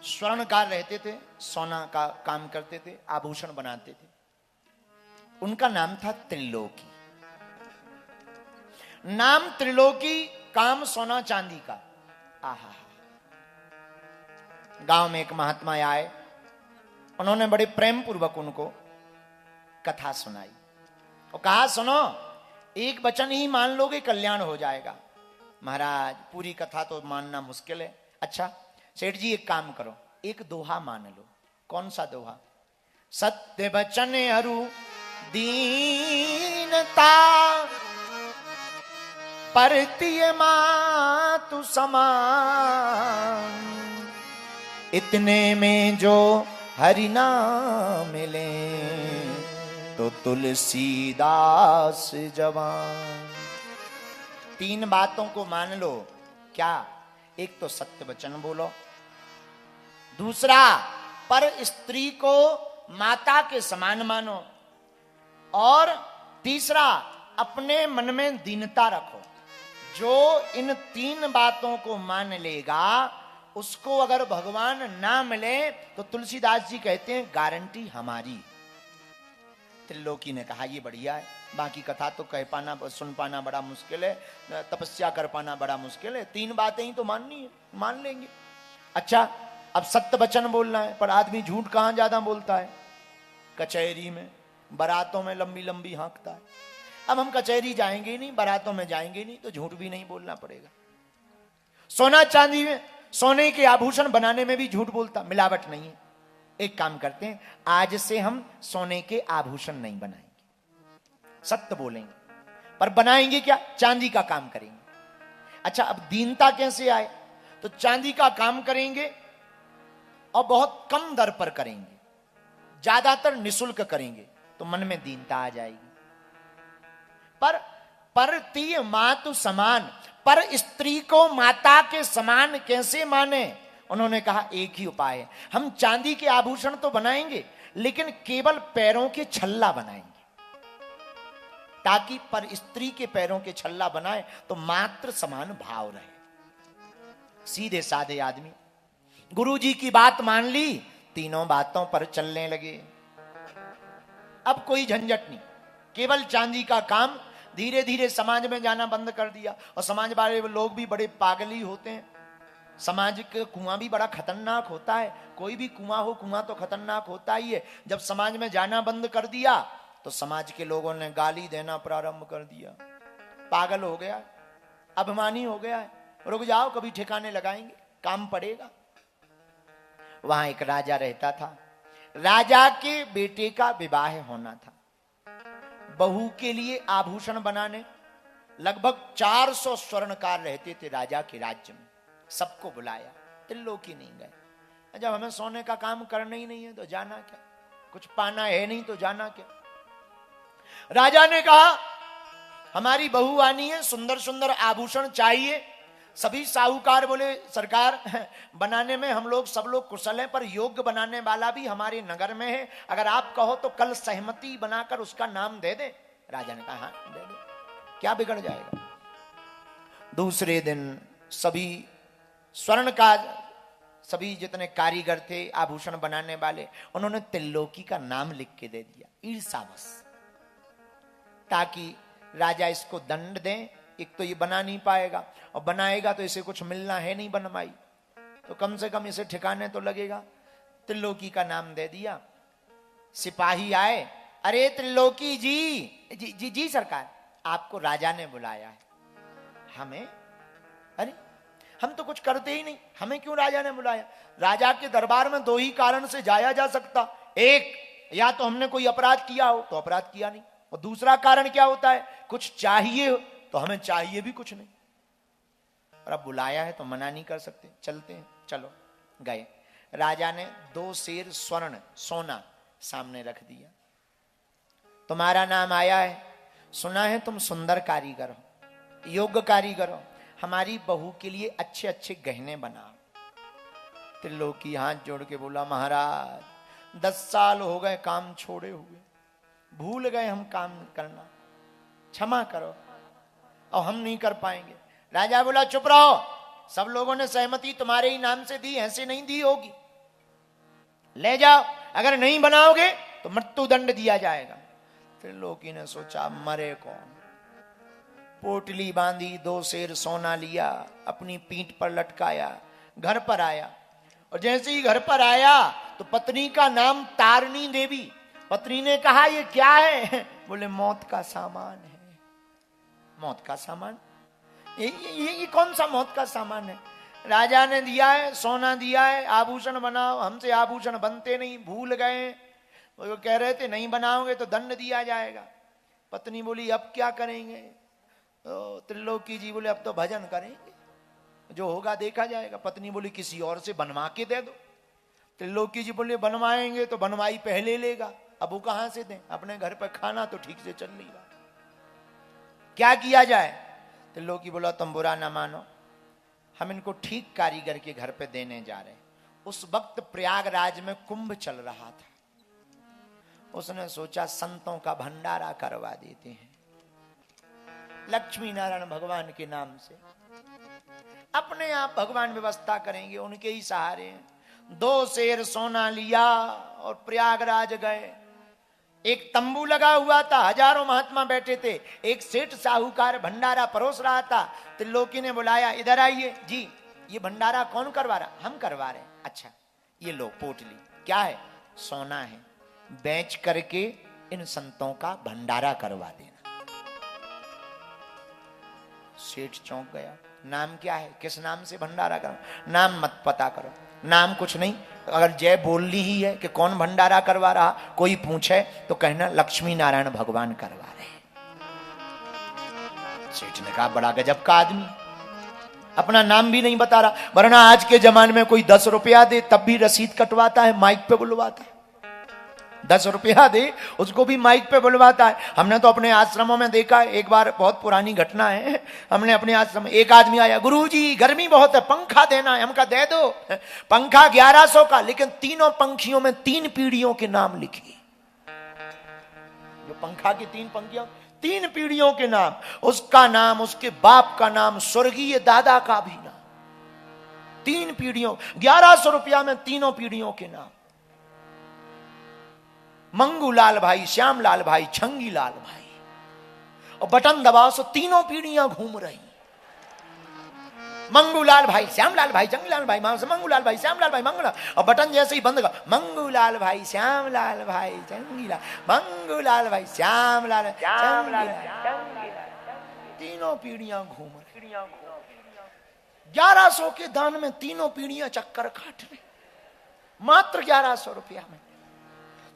स्वर्णकार रहते थे, सोना का काम करते थे, आभूषण बनाते थे। उनका नाम था त्रिलोकी। नाम त्रिलोकी, काम सोना चांदी का। आहा, गांव में एक महात्मा आए, उन्होंने बड़े प्रेम पूर्वक उनको कथा सुनाई और कहा, सुनो, एक वचन ही मान लोगे कल्याण हो जाएगा। महाराज, पूरी कथा तो मानना मुश्किल है। अच्छा सेठ जी, एक काम करो, एक दोहा मान लो। कौन सा दोहा? सत्य वचन अरु दीनता, परतीय मातु समान, इतने में जो हरि ना मिले तो तुलसीदास जवान। तीन बातों को मान लो। क्या? एक तो सत्य वचन बोलो, दूसरा पर स्त्री को माता के समान मानो, और तीसरा अपने मन में दीनता रखो। जो इन तीन बातों को मान लेगा, उसको अगर भगवान ना मिले तो तुलसीदास जी कहते हैं गारंटी हमारी। त्रिलोकी ने कहा, ये बढ़िया है, बाकी कथा तो कह पाना, सुन पाना बड़ा मुश्किल है, तपस्या कर पाना बड़ा मुश्किल है, तीन बातें ही तो माननी है, मान लेंगे। अच्छा, अब सत्य वचन बोलना है, पर आदमी झूठ कहां ज्यादा बोलता है? कचहरी में, बारातों में लंबी लंबी हाँकता है। अब हम कचहरी जाएंगे नहीं, बारातों में जाएंगे नहीं, तो झूठ भी नहीं बोलना पड़ेगा। सोना चांदी में, सोने के आभूषण बनाने में भी झूठ बोलता, मिलावट नहीं है। एक काम करते हैं, आज से हम सोने के आभूषण नहीं बनाएंगे, सत्य बोलेंगे, पर बनाएंगे क्या? चांदी का काम करेंगे। अच्छा, अब दीनता कैसे आए? तो चांदी का काम करेंगे और बहुत कम दर पर करेंगे, ज्यादातर निशुल्क करेंगे, तो मन में दीनता आ जाएगी। पर परतीय मातु समान, पर स्त्री को माता के समान कैसे माने? उन्होंने कहा, एक ही उपाय है, हम चांदी के आभूषण तो बनाएंगे, लेकिन केवल पैरों के छल्ला बनाएंगे, ताकि पर स्त्री के पैरों के छल्ला बनाए तो मात्र समान भाव रहे। सीधे साधे आदमी गुरुजी की बात मान ली, तीनों बातों पर चलने लगे। अब कोई झंझट नहीं, केवल चांदी का काम। धीरे धीरे समाज में जाना बंद कर दिया, और समाज वाले लोग भी बड़े पागल ही होते हैं। समाज का कुआं भी बड़ा खतरनाक होता है, कोई भी कुआं हो, कुआं तो खतरनाक होता ही है। जब समाज में जाना बंद कर दिया तो समाज के लोगों ने गाली देना प्रारंभ कर दिया। पागल हो गया, अभिमानी हो गया है, रुक जाओ, कभी ठिकाने लगाएंगे, काम पड़ेगा। वहां एक राजा रहता था, राजा के बेटे का विवाह होना था। बहू के लिए आभूषण बनाने लगभग 400 स्वर्णकार रहते थे राजा के राज्य में। सबको बुलाया, त्रिलोकी नहीं गए। जब हमें सोने का काम करना ही नहीं है तो जाना क्या, कुछ पाना है नहीं तो जाना क्या। राजा ने कहा, हमारी बहू आनी है, सुंदर सुंदर आभूषण चाहिए। सभी साहूकार बोले, सरकार बनाने में हम लोग सब लोग कुशल हैं, पर योग्य बनाने वाला भी हमारे नगर में है, अगर आप कहो तो कल सहमति बनाकर उसका नाम दे दे। राजा ने कहा, हाँ दे दो, क्या बिगड़ जाएगा। दूसरे दिन सभी स्वर्ण का, सभी जितने कारीगर थे आभूषण बनाने वाले, उन्होंने त्रिलोकी का नाम लिख के दे दिया, ईर्षावश, ताकि राजा इसको दंड दें। एक तो ये बना नहीं पाएगा, और बनाएगा तो इसे कुछ मिलना है नहीं बनवाई, तो कम से कम इसे ठिकाने तो लगेगा। त्रिलोकी का नाम दे दिया। सिपाही आए, अरे त्रिलोकी जी, जी जी, जी सरकार, आपको राजा ने बुलाया है। हमें? अरे हम तो कुछ करते ही नहीं, हमें क्यों राजा ने बुलाया? राजा के दरबार में दो ही कारण से जाया जा सकता, एक, या तो हमने कोई अपराध किया हो, तो अपराध किया नहीं, और दूसरा कारण क्या होता है, कुछ चाहिए हो, तो हमें चाहिए भी कुछ नहीं। और अब बुलाया है तो मना नहीं कर सकते, चलते हैं, चलो। गए, राजा ने 2 सेर स्वर्ण सोना सामने रख दिया। तुम्हारा नाम आया है, सुना है तुम सुंदर कारीगर हो, योग्य कारीगर हो, हमारी बहू के लिए अच्छे अच्छे गहने बनाओ। त्रिलोकी हाथ जोड़ के बोला, महाराज 10 साल हो गए काम छोड़े हुए, भूल गए हम काम करना, क्षमा करो, और हम नहीं कर पाएंगे। राजा बोला, चुप रहो, सब लोगों ने सहमति तुम्हारे ही नाम से दी, ऐसे नहीं दी होगी, ले जाओ, अगर नहीं बनाओगे तो मृत्युदंड दिया जाएगा। त्रिलोकी ने सोचा मरे कौन, पोटली बांधी, 2 सेर सोना लिया, अपनी पीठ पर लटकाया, घर पर आया। और जैसे ही घर पर आया तो पत्नी का नाम तारणी देवी। पत्नी ने कहा ये क्या है? बोले मौत का सामान है। मौत का सामान? ये कौन सा मौत का सामान है? राजा ने दिया है, सोना दिया है, आभूषण बनाओ। हमसे आभूषण बनते नहीं, भूल गए। वो कह रहे थे नहीं बनाओगे तो दंड दिया जाएगा। पत्नी बोली अब क्या करेंगे? तो त्रिलोकी जी बोले अब तो भजन करेंगे, जो होगा देखा जाएगा। पत्नी बोली किसी और से बनवा के दे दो। त्रिलोकी जी बोले बनवाएंगे तो बनवाई पहले लेगा, अब वो कहां से दें? अपने घर पर खाना तो ठीक से चल नहीं रहा, क्या किया जाए? त्रिलोकी बोला तुम बुरा ना मानो, हम इनको ठीक कारीगर के घर पे देने जा रहे हैं। उस वक्त प्रयागराज में कुंभ चल रहा था। उसने सोचा संतों का भंडारा करवा देते हैं, लक्ष्मी नारायण भगवान के नाम से। अपने आप भगवान व्यवस्था करेंगे, उनके ही सहारे हैं। 2 सेर सोना लिया और प्रयागराज गए। एक तंबू लगा हुआ था, हजारों महात्मा बैठे थे। एक सेठ साहूकार भंडारा परोस रहा था। त्रिलोकी ने बुलाया, इधर आइए जी, ये भंडारा कौन करवा रहा? हम करवा रहे हैं। अच्छा ये लो पोटली, क्या है? सोना है, बेच करके इन संतों का भंडारा करवा देना। सेठ चौंक गया, नाम क्या है? किस नाम से भंडारा करो? नाम मत पता करो, नाम कुछ नहीं। अगर जय बोलनी ही है कि कौन भंडारा करवा रहा, कोई पूछे तो कहना लक्ष्मी नारायण भगवान करवा रहे। सेठ ने कहा बड़ा गजब का आदमी, अपना नाम भी नहीं बता रहा। वरना आज के जमाने में कोई 10 रुपया दे तब भी रसीद कटवाता है, माइक पे बुलवाता है। 10 रुपया दे उसको भी माइक पे बुलवाता है। हमने तो अपने आश्रमों में देखा है, एक बार बहुत पुरानी घटना है, हमने अपने आश्रम में एक आदमी आया, गुरुजी गर्मी बहुत है, पंखा देना है। हम कहा दे दो। पंखा 1100 का, लेकिन तीनों पंखियों में 3 पीढ़ियों के नाम लिखे। जो पंखा की 3 पंखियों, 3 पीढ़ियों के नाम, उसका नाम, उसके बाप का नाम, स्वर्गीय दादा का भी नाम। 3 पीढ़ियों, 1100 रुपया में तीनों पीढ़ियों के नाम। मंगूलाल भाई, श्यामलाल भाई, छंगीलाल भाई। और बटन दबाओ तो तीनों पीढ़ियां घूम रही। मंगूलाल भाई, श्यामलाल भाई, छंगीलाल भाई, मंगूलाल भाई, श्यामलाल भाई, मंगूलाल। और बटन जैसे ही बंद कर, मंगूलाल भाई, श्यामलाल भाई, छंगीलाल, मंगूलाल भाई, श्यामलाल, तीनों पीढ़ियां घूम रही। 1100 के दान में तीनों पीढ़ियां चक्कर काट रही, मात्र 1100 रुपया में।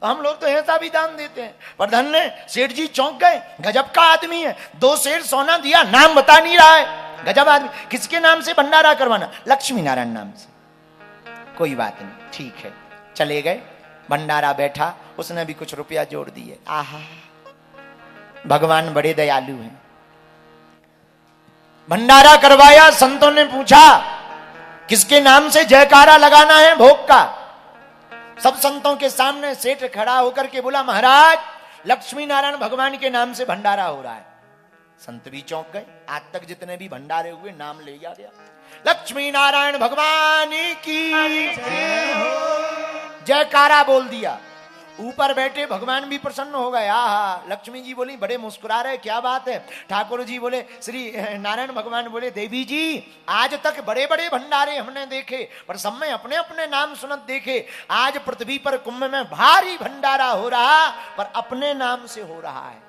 तो हम लोग तो ऐसा भी दान देते हैं। पर धन्य सेठ जी चौंक गए, गजब का आदमी है, 2 सेर सोना दिया, नाम बता नहीं रहा है। गजब आदमी, किसके नाम से भंडारा करवाना? लक्ष्मी नारायण नाम से। कोई बात नहीं, ठीक है। चले गए, भंडारा बैठा, उसने भी कुछ रुपया जोड़ दिए। आहा, भगवान बड़े दयालु हैं। भंडारा करवाया, संतों ने पूछा किसके नाम से जयकारा लगाना है भोग का? सब संतों के सामने सेठ खड़ा होकर के बोला, महाराज लक्ष्मी नारायण भगवान के नाम से भंडारा हो रहा है। संत भी चौंक गए। आज तक जितने भी भंडारे हुए नाम ले लिया गया, लक्ष्मी नारायण भगवान की जय हो, जयकारा बोल दिया। ऊपर बैठे भगवान भी प्रसन्न हो गए। आहा, लक्ष्मी जी बोली बड़े मुस्कुरा रहे, क्या बात है? ठाकुर जी बोले, श्री नारायण भगवान बोले, देवी जी आज तक बड़े बड़े भंडारे हमने देखे, पर सब में अपने अपने नाम सुनत देखे। आज पृथ्वी पर कुंभ में भारी भंडारा हो रहा, पर अपने नाम से हो रहा है।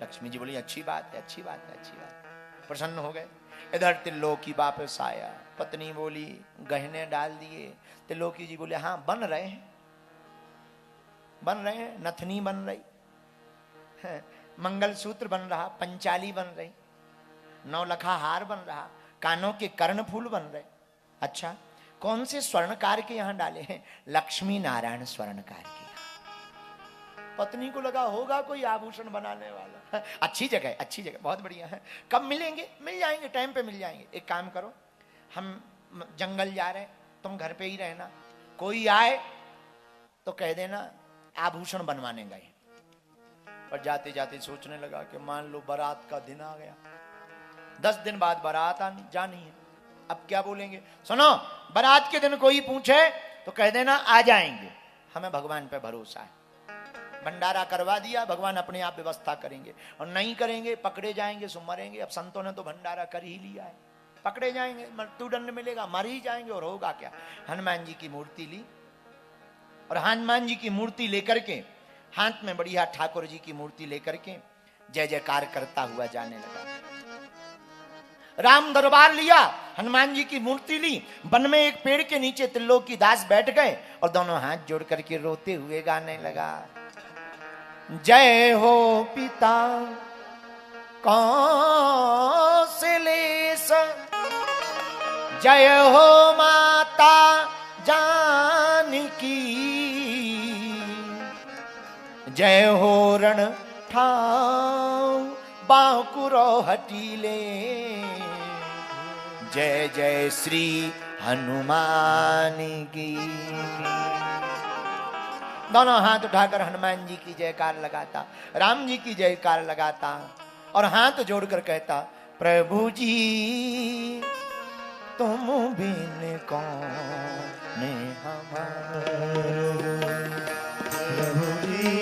लक्ष्मी जी बोली अच्छी बात है, अच्छी बात है, अच्छी बात है। प्रसन्न हो गए। इधर त्रिलोकी वापस आया। पत्नी बोली गहने डाल दिए। त्रिलोकी जी बोले हाँ बन रहे हैं, बन रहे हैं, नथनी बन रही है, मंगलसूत्र बन रहा, पंचाली बन रही, 9 लखा हार बन रहा, कानों के कर्णफूल बन रहे। अच्छा, कौन से स्वर्णकार के यहां डाले हैं? लक्ष्मी नारायण स्वर्णकार के यहां। पत्नी को लगा होगा कोई आभूषण बनाने वाला। अच्छी जगह, अच्छी जगह, बहुत बढ़िया है। कब मिलेंगे? मिल जाएंगे, टाइम पे मिल जाएंगे। एक काम करो, हम जंगल जा रहे हैं, तुम घर पे ही रहना, कोई आए तो कह देना आभूषण बनवाने गए। पर जाते जाते सोचने लगा कि मान लो बारात का दिन आ गया, 10 दिन बाद बारात आनी जानी है, अब क्या बोलेंगे? सुनो, बारात के दिन कोई पूछे तो कह देना आ जाएंगे, हमें भगवान पे भरोसा है। भंडारा करवा दिया, भगवान अपने आप व्यवस्था करेंगे, और नहीं करेंगे पकड़े जाएंगे, सो मरेंगे। अब संतों ने तो भंडारा कर ही लिया है, पकड़े जाएंगे, मृत्युदंड मिलेगा, मर ही जाएंगे, और होगा क्या। हनुमान जी की मूर्ति ली, और हनुमान जी की मूर्ति लेकर के हाथ में बढ़िया ठाकुर जी की मूर्ति लेकर के जय जयकार करता हुआ जाने लगा। राम दरबार लिया, हनुमान जी की मूर्ति ली, वन में एक पेड़ के नीचे त्रिलोकी दास बैठ गए और दोनों हाथ जोड़ करके रोते हुए गाने लगा। जय हो पिता कौशलेश, जय हो माता जानकी, जय हो रण ठाव बांकुरो हटीले, जय जय श्री हनुमान की। दोनों हाथ उठाकर हनुमान जी की जयकार लगाता, राम जी की जयकार लगाता, और हाथ जोड़कर कहता, प्रभु जी तुम बिन कौन हमारा, प्रभु जी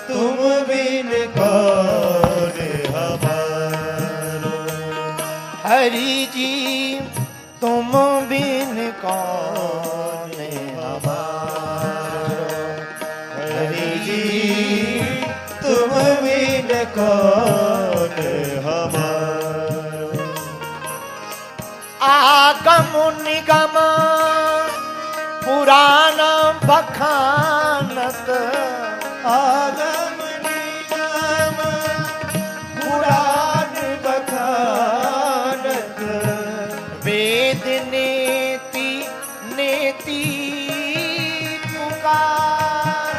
तुम बिन कौन हमारा, हरि जी तुम बिन कौन हमारा, हरि जी तुम बिन कौन हमारा, आगम निगम पुराण बखानत, आगम निगम पुराण बखानत, वेद नेति नेति पुकार,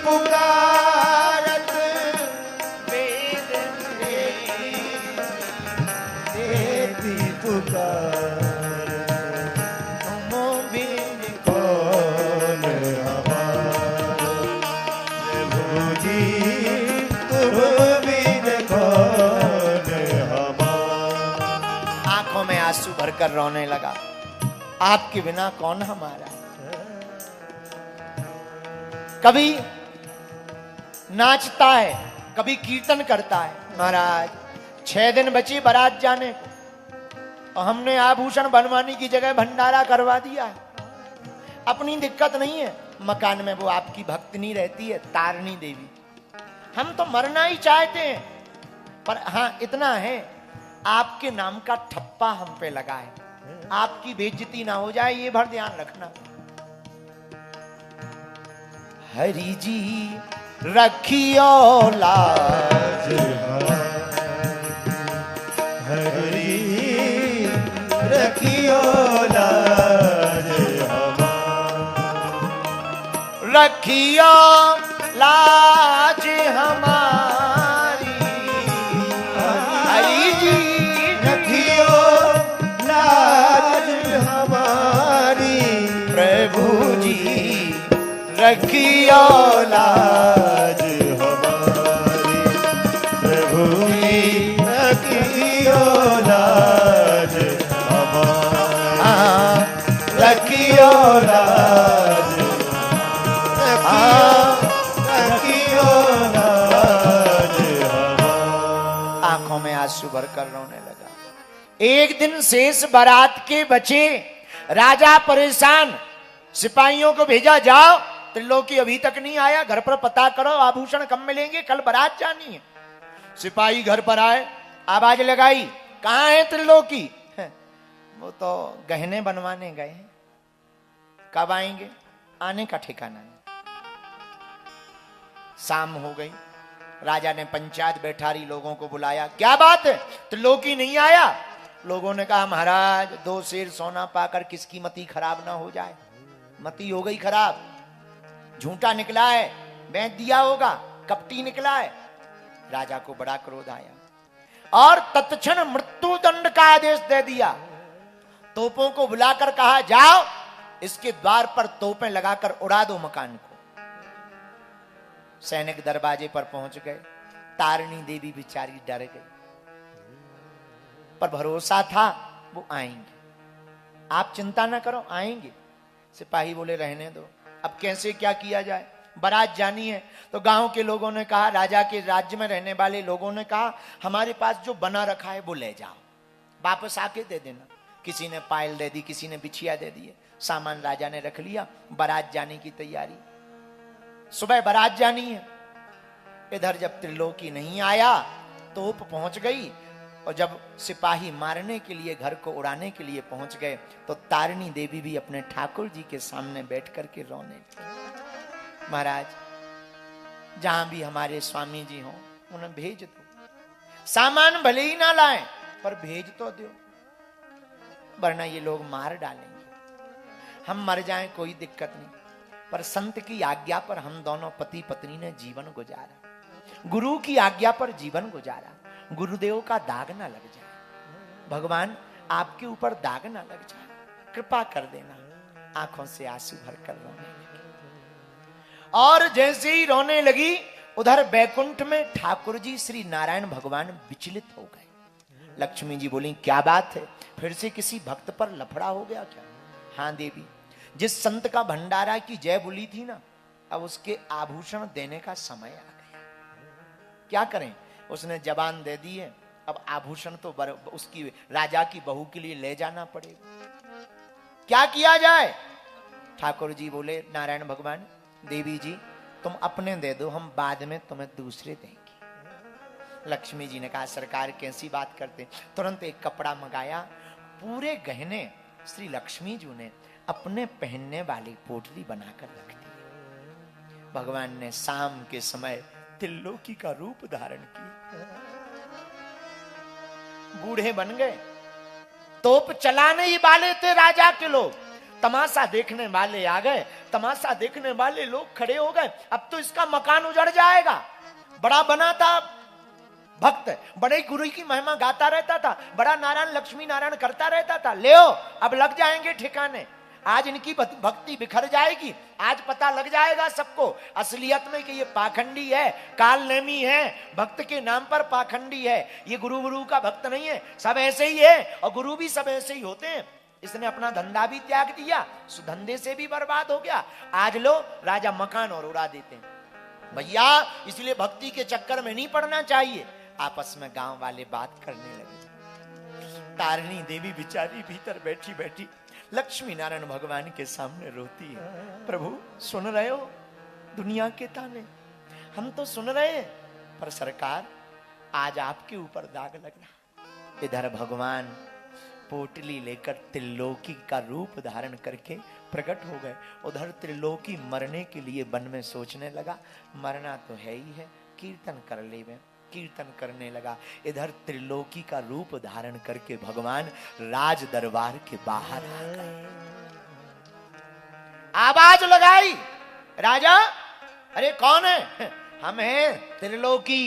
पुकारत, वेद देती पुकार, तुम बिन कौन हमारा, प्रभु जी तुम बिन कौन हमारा, आंखों में आंसू भरकर रोने लगा। आपके बिना कौन हमारा। कभी नाचता है, कभी कीर्तन करता है। महाराज 6 दिन बची बारात जाने को, और हमने आभूषण बनवाने की जगह भंडारा करवा दिया है। अपनी दिक्कत नहीं है, मकान में वो आपकी भक्तनी रहती है, तारणी देवी। हम तो मरना ही चाहते हैं, पर हाँ इतना है, आपके नाम का ठप्पा हम पे लगा है, आपकी बेइज्जती ना हो जाए, ये भर ध्यान रखना। हरि जी रखियो लाज, हरि रखियो लाज हमारी, रखियो लाज हमारी, हरि जी रखियो लाज हमारी, प्रभु जी रखियो लाज हमारी, प्रभु जी रखियो लाज हमारी, रखियो लाज, रखियो लाज हमारी। आंखों में आंसू भरकर रोने लगा। एक दिन शेष बारात के बचे, राजा परेशान, सिपाहियों को भेजा, जाओ त्रिलोकी अभी तक नहीं आया, घर पर पता करो, आभूषण कम मिलेंगे, कल बारात जानी है। सिपाही घर पर आए, आवाज लगाई, कहां है त्रिलोकी? वो तो गहने बनवाने गए हैं, कब आएंगे? आने का ठिकाना नहीं। शाम हो गई, राजा ने पंचायत बैठारी, लोगों को बुलाया, क्या बात है, त्रिलोकी नहीं आया? लोगों ने कहा, महाराज 2 शेर सोना पाकर किसकी मति खराब ना हो जाए। मति हो गई खराब, झूठा निकला है, बेच दिया होगा, कपटी निकला है। राजा को बड़ा क्रोध आया और तत्क्षण मृत्यु दंड का आदेश दे दिया। तोपों को बुलाकर कहा, जाओ इसके द्वार पर तोपें लगाकर उड़ा दो मकान को। सैनिक दरवाजे पर पहुंच गए, तारिणी देवी बेचारी डर गई, पर भरोसा था वो आएंगे, आप चिंता ना करो आएंगे। सिपाही बोले रहने दो, अब कैसे क्या किया जाए, बारात जानी है। तो गांव के लोगों ने कहा, राजा के राज्य में रहने वाले लोगों ने कहा, हमारे पास जो बना रखा है वो ले जाओ, वापस आके दे देना। किसी ने पायल दे दी, किसी ने बिछिया दे दी, सामान राजा ने रख लिया। बारात जाने की तैयारी, सुबह बारात जानी है। इधर जब त्रिलोकी नहीं आया, तोप पहुंच गई, और जब सिपाही मारने के लिए, घर को उड़ाने के लिए पहुंच गए, तो तारिणी देवी भी अपने ठाकुर जी के सामने बैठ करके रोने लगी। महाराज, जहां भी हमारे स्वामी जी हों, उन्हें भेज दो, सामान भले ही ना लाएं पर भेज तो दो, वरना ये लोग मार डालेंगे। हम मर जाएं कोई दिक्कत नहीं, पर संत की आज्ञा पर हम दोनों पति पत्नी ने जीवन गुजारा, गुरु की आज्ञा पर जीवन गुजारा, गुरुदेव का दाग ना लग जाए, भगवान आपके ऊपर दाग ना लग जाए, कृपा कर देना। आंखों से आंसू भरकर रोने लगी, और जैसे ही रोने लगी, उधर बैकुंठ में ठाकुर जी श्री नारायण भगवान विचलित हो गए। लक्ष्मी जी बोली, क्या बात है, फिर से किसी भक्त पर लफड़ा हो गया क्या? हाँ देवी, जिस संत का भंडारा की जय बोली थी ना, अब उसके आभूषण देने का समय आ गया। क्या करें, उसने जबान दे दी है, अब आभूषण तो उसकी राजा की बहू के लिए ले जाना पड़ेगा। क्या किया जाए? ठाकुर जी बोले, नारायण भगवान, देवी जी तुम अपने दे दो, हम बाद में तुम्हें दूसरे देंगे। लक्ष्मी जी ने कहा, सरकार कैसी बात करते। तुरंत एक कपड़ा मंगाया, पूरे गहने श्री लक्ष्मी जी ने अपने पहनने वाली पोटली बनाकर रख दी। भगवान ने शाम के समय त्रिलोकी का रूप धारण किया, बूढ़े बन गए। तोप चलाने ही वाले थे राजा के लोग, तमाशा देखने वाले आ गए, तमाशा देखने वाले लोग खड़े हो गए। अब तो इसका मकान उजड़ जाएगा। बड़ा बना था भक्त, बड़े गुरु की महिमा गाता रहता था, बड़ा नारायण लक्ष्मी नारायण करता रहता था, ले अब लग जाएंगे ठिकाने। आज इनकी भक्ति बिखर जाएगी, आज पता लग जाएगा सबको असलियत में कि ये पाखंडी है, कालनेमी है, भक्त के नाम पर पाखंडी है, ये गुरु का भक्त नहीं है, सब ऐसे ही है, और गुरु भी सब ऐसे ही होते हैं। इसने अपना धंधा भी त्याग दिया, धंधे से भी बर्बाद हो गया। आज लो राजा मकान और उड़ा देते हैं। भैया, इसलिए भक्ति के चक्कर में नहीं पड़ना चाहिए। आपस में गांव वाले बात करने लगे। तारिणी देवी बेचारी भीतर बैठी बैठी लक्ष्मी नारायण भगवान के सामने रोती है, प्रभु सुन रहे हो दुनिया के ताने, हम तो सुन रहे हैं, पर सरकार आज आपके ऊपर दाग लग रहा। इधर भगवान पोटली लेकर त्रिलोकी का रूप धारण करके प्रकट हो गए। उधर त्रिलोकी मरने के लिए वन में सोचने लगा, मरना तो है ही है, कीर्तन कर ले। कीर्तन करने लगा। इधर त्रिलोकी का रूप धारण करके भगवान राज दरबार के बाहर आ गए। आवाज लगाई, राजा, अरे कौन है? हम हैं त्रिलोकी।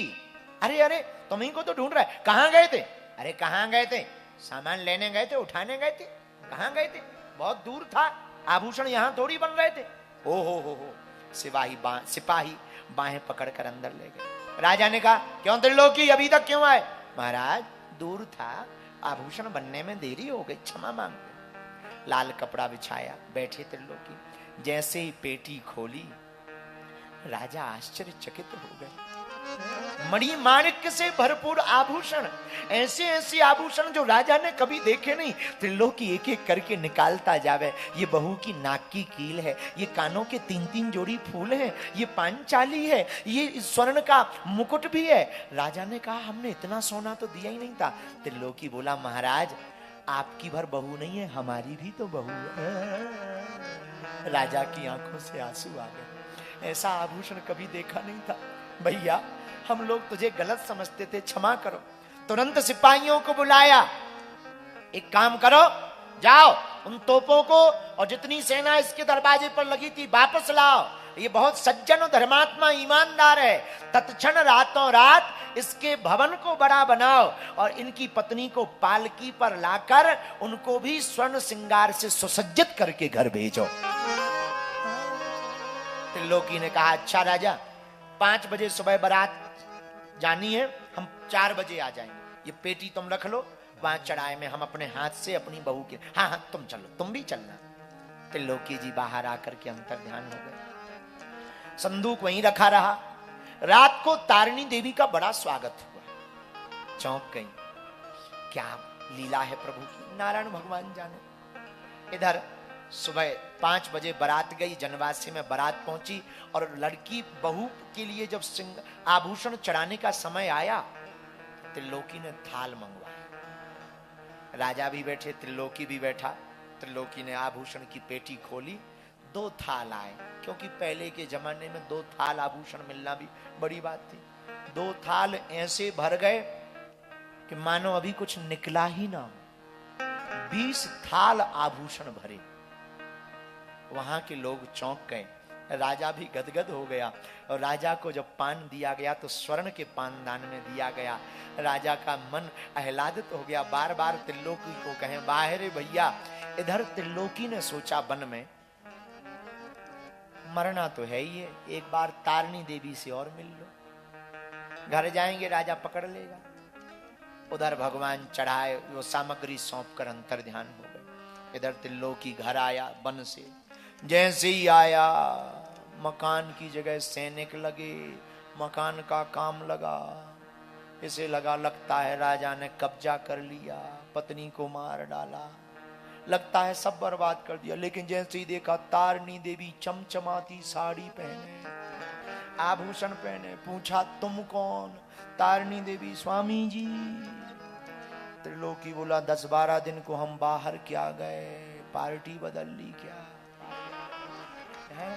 अरे अरे, तुम्हीं को तो ढूंढ रहा है, कहां गए थे? अरे कहां गए थे? सामान लेने गए थे, उठाने गए थे। कहां गए थे? बहुत दूर था, आभूषण यहां थोड़ी बन रहे थे। ओ हो, सिपाही बाहें पकड़कर अंदर ले गए। राजा ने कहा, क्यों त्रिलोकी, अभी तक क्यों आए? महाराज दूर था, आभूषण बनने में देरी हो गई, क्षमा मांगते। लाल कपड़ा बिछाया, बैठे त्रिलोकी। जैसे ही पेटी खोली, राजा आश्चर्यचकित हो गए। मणि माणिक्य से भरपूर आभूषण, ऐसे ऐसे आभूषण जो राजा ने कभी देखे नहीं। त्रिलोकी एक एक करके निकालता जावे। ये बहू की नाक की कील है, ये कानों के 3-3 जोड़ी फूल हैं, ये पांचाली है, ये स्वर्ण का मुकुट भी है। राजा ने कहा, हमने इतना सोना तो दिया ही नहीं था। त्रिलोकी बोला, महाराज आपकी भर बहू नहीं है, हमारी भी तो बहू है। राजा की आंखों से आंसू आ गए। ऐसा आभूषण कभी देखा नहीं था। भैया, हम लोग तुझे गलत समझते थे, क्षमा करो। तुरंत सिपाहियों को बुलाया, एक काम करो, जाओ उन तोपों को और जितनी सेना इसके दरवाजे पर लगी थी वापस लाओ। ये बहुत सज्जन धर्मात्मा ईमानदार है। तत्क्षण रातों रात इसके भवन को बड़ा बनाओ और इनकी पत्नी को पालकी पर लाकर उनको भी स्वर्ण श्रृंगार से सुसज्जित करके घर भेजो। त्रिलोकी ने कहा, अच्छा राजा, 5 बजे सुबह बारात जानी है, हम 4 बजे आ जाएंगे, ये पेटी तुम रख लो, वहां चढ़ाए में हम अपने हाथ से अपनी बहू के, हाँ हाँ तुम चलो, तुम भी चलना। त्रिलोकी जी बाहर आकर के अंतर ध्यान हो गए, संदूक वहीं रखा रहा। रात को तारिणी देवी का बड़ा स्वागत हुआ, चौंक गई, क्या लीला है प्रभु की, नारायण भगवान जाने। इधर सुबह 5 बजे बारात गई, जनवासी में बारात पहुंची, और लड़की बहू के लिए जब आभूषण चढ़ाने का समय आया, त्रिलोकी ने थाल मंगवाया। राजा भी बैठे, त्रिलोकी भी बैठा। त्रिलोकी ने आभूषण की पेटी खोली, 2 थाल आए, क्योंकि पहले के जमाने में 2 थाल आभूषण मिलना भी बड़ी बात थी। 2 थाल ऐसे भर गए कि मानो अभी कुछ निकला ही ना हो। 20 थाल आभूषण भरे। वहां के लोग चौंक गए, राजा भी गदगद हो गया। और राजा को जब पान दिया गया तो स्वर्ण के पानदान में दिया गया। राजा का मन आह्लादित हो गया, बार बार त्रिलोकी को कहें बाहर भैया। इधर त्रिलोकी ने सोचा, वन में मरना तो है ही है, एक बार तारिणी देवी से और मिल लो, घर जाएंगे राजा पकड़ लेगा। उधर भगवान चढ़ाए, वो सामग्री सौंप कर अंतर ध्यान हो गए। इधर त्रिलोकी घर आया वन से, जैसे ही आया मकान की जगह सैनिक लगे, मकान का काम लगा। इसे लगता है राजा ने कब्जा कर लिया, पत्नी को मार डाला, लगता है सब बर्बाद कर दिया। लेकिन जैसे ही देखा तारिणी देवी चमचमाती साड़ी पहने, आभूषण पहने, पूछा तुम कौन? तारिणी देवी, स्वामी जी। त्रिलोकी बोला 10-12 दिन को हम बाहर क्या गए, पार्टी बदल ली क्या है?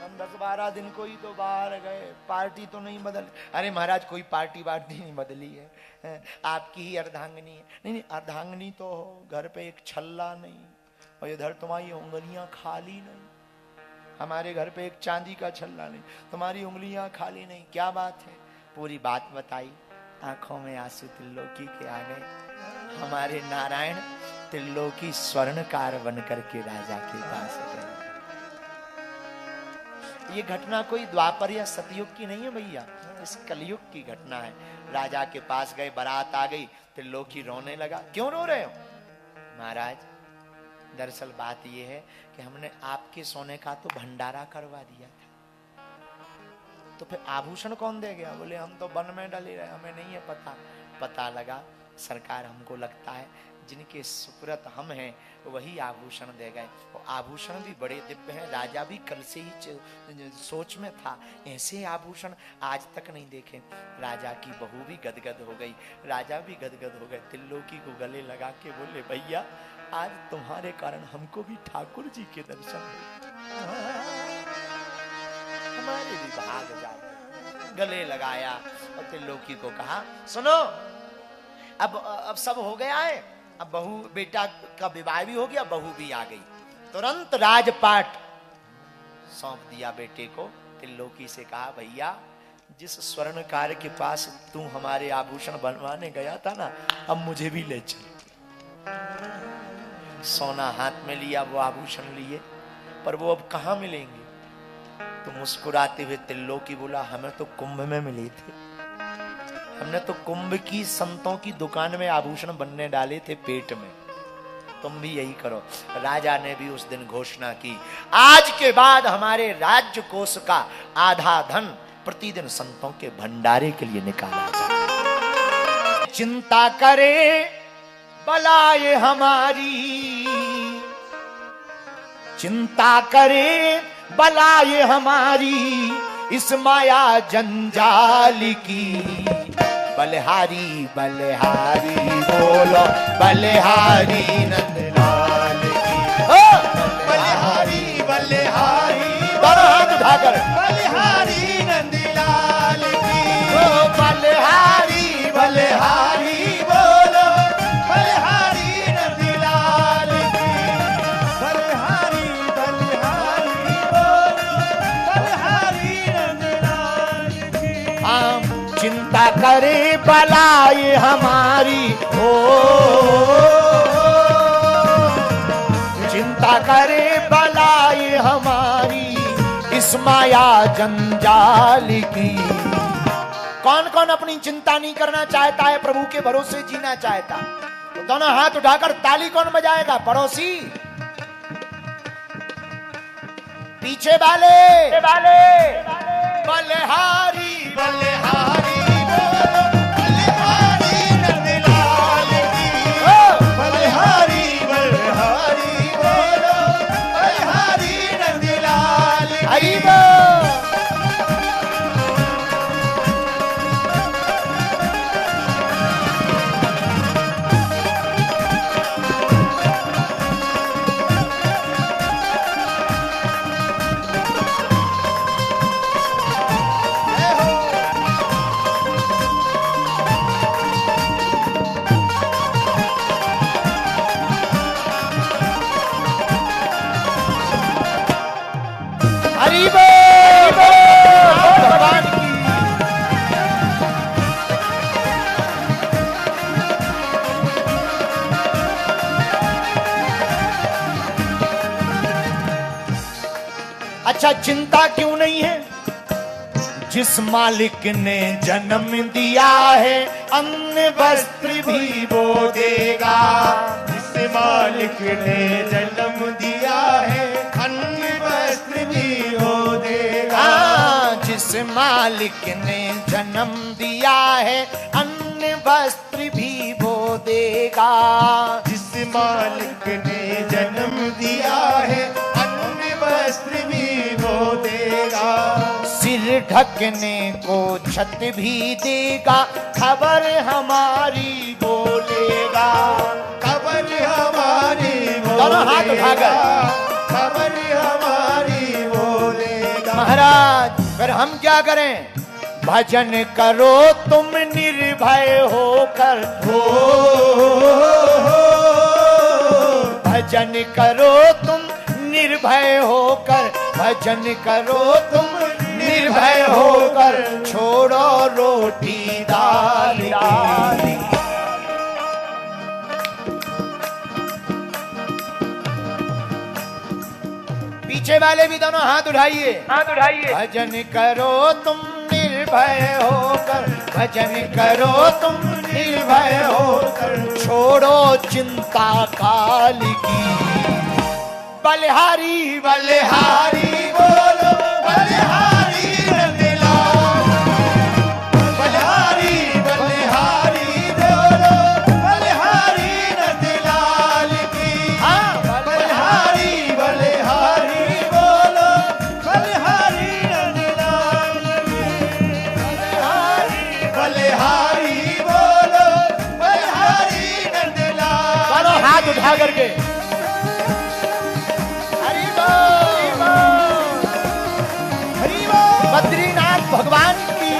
हम 10-12 दिन को ही तो बाहर गए, पार्टी तो नहीं बदल। अरे महाराज कोई पार्टी वार्टी नहीं बदली है, आपकी ही अर्धांगिनी है। नहीं, अर्धांगिनी तो हो, घर पे एक छल्ला नहीं, और इधर तुम्हारी उंगलियां खाली नहीं। हमारे घर पे एक चांदी का छल्ला नहीं, तुम्हारी उंगलियां खाली नहीं। क्या बात है? पूरी बात बताई। आंखों में आंसू त्रिलोकी के आ गए। हमारे नारायण त्रिलोकी स्वर्णकार बन करके राजा के पास गए। ये घटना कोई द्वापर या सतयुग की नहीं है भैया, इस कलयुग की घटना है। राजा के पास गए, बारात आ गई, त्रिलोकी रोने लगा। क्यों रो रहे हो? महाराज दरअसल बात यह है कि हमने आपके सोने का तो भंडारा करवा दिया था, तो फिर आभूषण कौन दे गया? बोले हम तो वन में डले रहे, हमें नहीं है पता। पता लगा सरकार, हमको लगता है जिनके सुपुरत हम हैं वही आभूषण दे गए। वो आभूषण भी बड़े दिव्य हैं। राजा भी कल से ही सोच में था, ऐसे आभूषण आज तक नहीं देखे। राजा की बहू भी गदगद हो गई, राजा भी गदगद हो गए। त्रिलोकी को गले लगा के बोले भैया आज तुम्हारे कारण हमको भी ठाकुर जी के दर्शन हुए, हमारे भी भाग जाए। गले लगाया और त्रिलोकी को कहा सुनो, अब सब हो गया है, अब बहू बेटा का विवाह भी हो गया, बहू भी आ गई। तुरंत राजपाट सौंप दिया बेटे को। त्रिलोकी से कहा भैया जिस स्वर्णकार के पास तू हमारे आभूषण बनवाने गया था ना, अब मुझे भी ले चल। सोना हाथ में लिया, वो आभूषण लिए, पर वो अब कहां मिलेंगे? तो मुस्कुराते हुए त्रिलोकी बोला हमें तो कुंभ में मिले थे, हमने तो कुंभ की संतों की दुकान में आभूषण बनने डाले थे पेट में, तुम भी यही करो। राजा ने भी उस दिन घोषणा की, आज के बाद हमारे राज्य कोष का आधा धन प्रतिदिन संतों के भंडारे के लिए निकाला जाए। चिंता करे बलाए हमारी, चिंता करे बलाए हमारी, इस माया जंजाल की। बलिहारी बलिहारी बोलो, बलिहारी नंदलाल की। बलिहारी बलिहारी दोनों हाथ उठाकर बलिहारी नंदलाल की। बलिहारी बलिहारी बोलो, बलिहारी नंदलाल की। बलिहारी बलिहारी बोलो, बलिहारी नंदलाल की। हम चिंता करे बलाए हमारी, ओ चिंता करे बलाए हमारी, इस माया जंजाल की। कौन कौन अपनी चिंता नहीं करना चाहता है, प्रभु के भरोसे जीना चाहता? तो दोनों हाथ उठाकर ताली कौन बजाएगा? पड़ोसी, पीछे वाले बलिहारी बलिहारी बोलो बलिहारी नंदलाल की बलिहारी बलिहारी बोलो बलिहारी नंदलाल की हरि बोल। हरि बोल, भगवान की। अच्छा, चिंता क्यों नहीं है? जिस मालिक ने जन्म दिया है अन्न वस्त्र भी वो देगा। जिस मालिक ने जन्म दिया है अन्न वस्त्र भी वो देगा। जिस मालिक ने जन्म दिया है अन्न वस्त्र भी वो देगा। जिस मालिक ने जन्म दिया है अन्न वस्त्र भी वो देगा। सिर ढकने को छत भी देगा, खबर हमारी बोलेगा। खबर हमारी दोनों हाथ उठाकर। खबर हमारी बोलेगा। महाराज, फिर हम क्या करें? भजन करो तुम निर्भय होकर, भजन करो तुम निर्भय होकर, भजन करो तुम निर्भय होकर, छोड़ो रोटी दाल की। पीछे वाले भी दोनों हाथ उठाइए, भजन करो तुम निर्भय होकर, भजन करो तुम निर्भय होकर, छोड़ो चिंता काल की। बलिहारी बलिहारी बोलो बलिहारी नंदलाल। बलिहारी बलिहारी बोलो बलिहारी नंदलाल की। बलिहारी बलिहारी बोलो बलिहारी नंदलाल की। बलिहारी बोलो बलिहारी नंदलाल। दोनों हाथ उठा करके बद्रीनाथ भगवान की।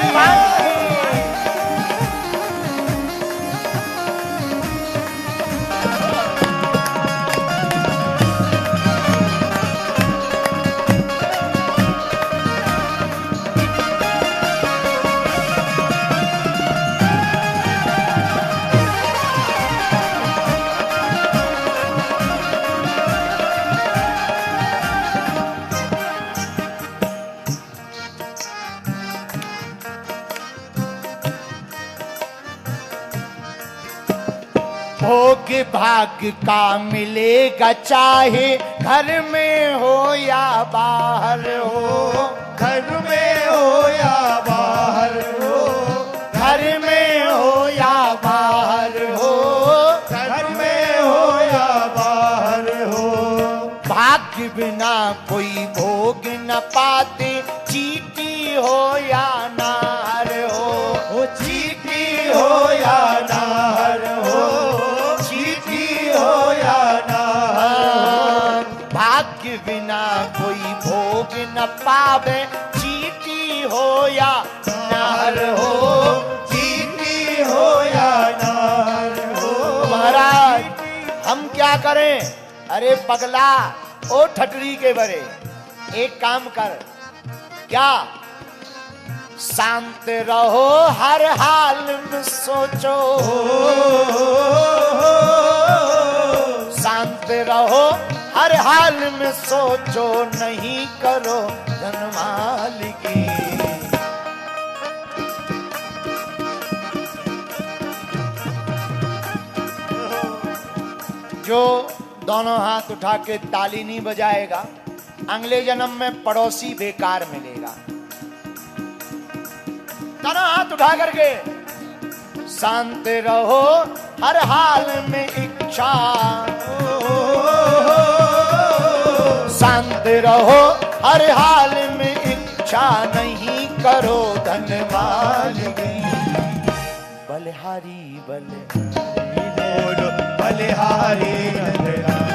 भोग भाग का मिलेगा, चाहे घर में हो या बाहर हो। घर में हो या बाहर हो। घर में हो या बाहर हो। घर में हो या बाहर हो। भाग्य बिना कोई भोग न पाते, चीटी हो या नार हो। वो चीटी हो या नार हो। भाग्य बिना कोई भोग न पावे, चीटी हो या नार हो। चीटी हो या नार हो। महाराज, हम क्या करें? अरे पगला, ओ ठटरी के बरे, एक काम कर। क्या? शांत रहो, हर हाल में सोचो। शांत रहो, हर हाल में सोचो, नहीं करो जनमाल की। जो दोनों हाथ उठा के ताली नहीं बजाएगा, अगले जन्म में पड़ोसी बेकार मिलेगा। दोनों हाथ उठा करके शांत रहो हर हाल में इच्छा, शांत रहो हर हाल में इच्छा, नहीं करो धन माल की। बलिहारी बोलो बलिहारी नंदलाल,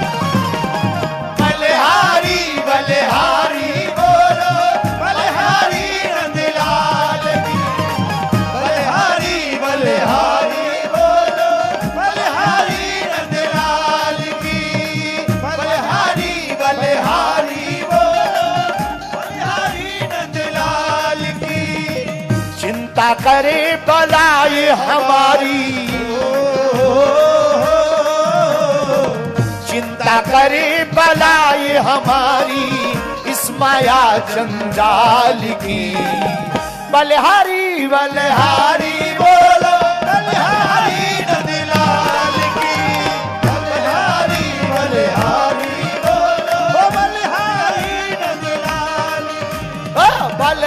बलिहारी बलिहारी बोलो बलिहारी नंदलाल की। बलिहारी बलिहारी बोलो बलिहारी नंदलाल की। बलिहारी बलिहारी बोलो बलिहारी नंदलाल की। चिंता करे बलाई हमारी, चिंता करे बलाई हमारी, इस माया जंजाल की। बलिहारी बलिहारी बोलो बलिहारी नंदलाल की। बलिहारी बलिहारी बोलो बलिहारी नंदलाल की।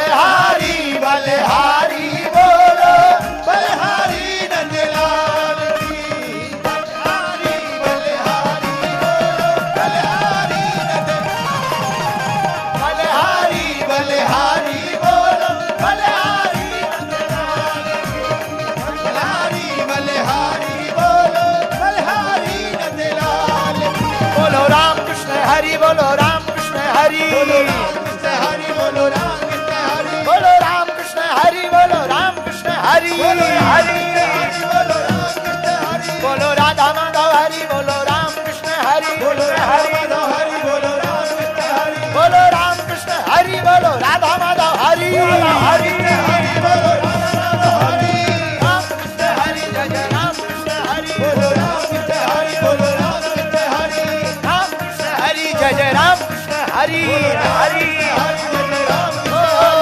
बलिहारी बलिहारी बोलो बलिहारी नंदलाल की। बलिहारी बलिहारी बोलो बलिहारी नंदलाल। बलिहारी बलिहारी बोलो बलिहारी नंदलाल की। बलिहारी बलिहारी बोलो बलिहारी नंदलाल की। बोलो राम कृष्ण हरि, बोलो राम कृष्ण हरि, बोलो राम कृष्ण हरि, बोलो राम कृष्ण हरि। बोलो राम कृष्ण हरि, बोलो राम कृष्ण हरि बोलो हरि। बोलो राम कृष्ण हरि। बोलो राधा माधव हरि, बोलो राम कृष्ण हरि, बोलो राम माधव हरि, बोलो राम कृष्ण हरि। बोलो राम कृष्ण हरि, बोलो राधा माधव हरि हरि। बोलो राम माधव हरि। राम कृष्ण हरि, जय जय राम कृष्ण हरि, बोलो राम कृष्ण हरि, बोलो राम कृष्ण हरि। राम कृष्ण हरि, जय जय राम कृष्ण हरि हरि।